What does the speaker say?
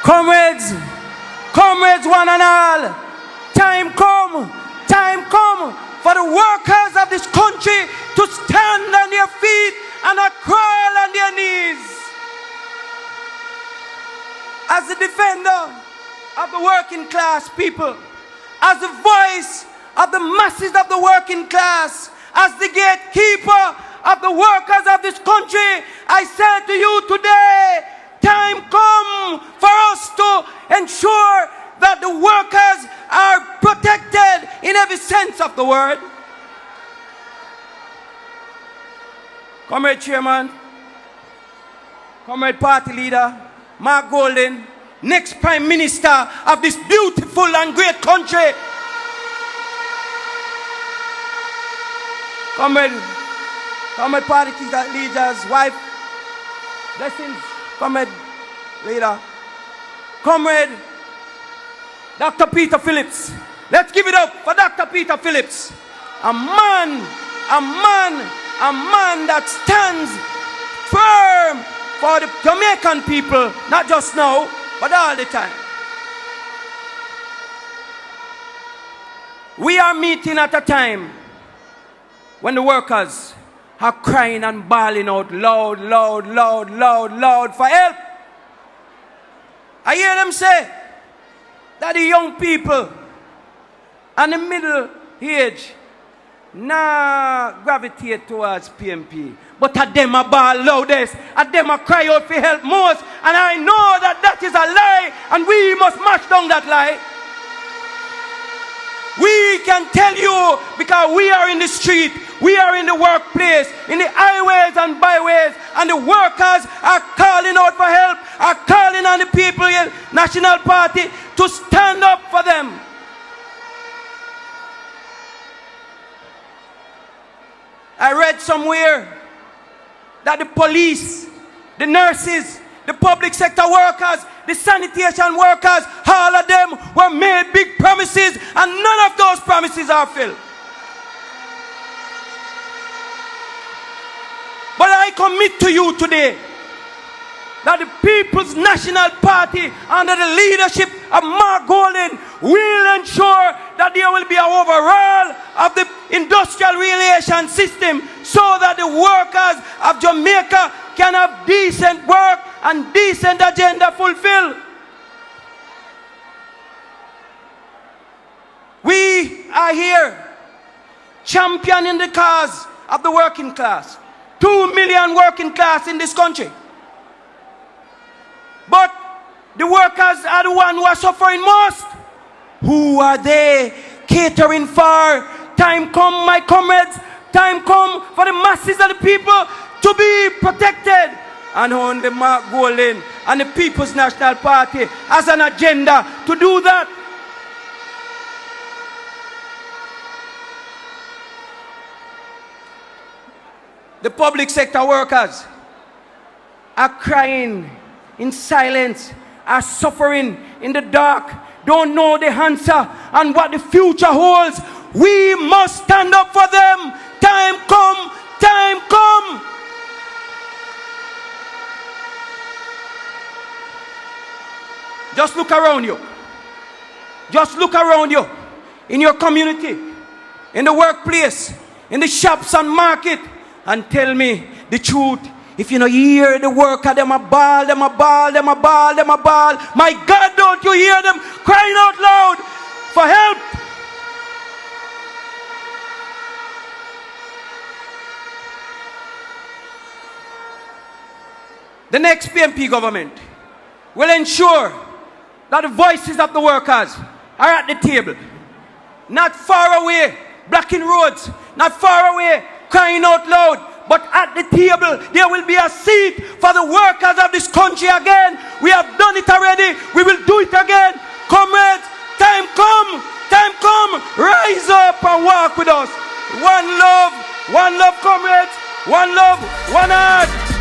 Comrades, comrades one and all, time come for the workers of this country to stand on their feet and not crawl on their knees. As the defender of the working class people, as the voice of the masses of the working class, as the gatekeeper of the workers of this country, I say to you today, time come for us to ensure that the workers are protected in every sense of the word. Comrade Chairman, Comrade Party Leader, Mark Golden, next Prime Minister of this beautiful and great country. Comrade Party Leader's wife, blessings, Comrade Leader, Comrade Dr. Peter Phillips. Let's give it up for Dr. Peter Phillips. A man that stands firm for the Jamaican people, not just now, but all the time. We are meeting at a time when the workers are crying and bawling out loud for help. I hear them say that the young people and the middle age gravitate towards PMP. But at them a bawl loudest, at them a cry out for help most. And I know that that is a lie, and we must mash down that lie. We can tell you because we are in the street, we are in the workplace, in the highways and byways, and the workers are calling out for help, are calling on the people in National Party to stand up for them. I read somewhere that the police, the nurses, the public sector workers, the sanitation workers, all of them were made big promises, and none of those promises are filled. But I commit to you today that the People's National Party, under the leadership of Mark Golden, will ensure that there will be an overhaul of the industrial relation system so that the workers of Jamaica can have decent work and decent agenda fulfilled. We are here championing the cause of the working class. 2 million working class in this country. But the workers are the ones who are suffering most. Who are they catering for? Time come, my comrades, time come for the masses of the people to be protected. And on the Mark Golden and the People's National Party as an agenda to do that. The public sector workers are crying in silence, are suffering in the dark, don't know the answer and what the future holds. We must stand up for them. Time come, time come. Just look around you. Just look around you. In your community, in the workplace, in the shops and market, and tell me the truth. If you know hear the worker, them a bawl, them a bawl, them a bawl, them a bawl. My God, don't you hear them crying out loud for help? The next PMP government will ensure that the voices of the workers are at the table. Not far away, blocking roads. Not far away, crying out loud. But at the table, there will be a seat for the workers of this country again. We have done it already. We will do it again. Comrades, time come. Time come. Rise up and walk with us. One love, comrades. One love, one heart.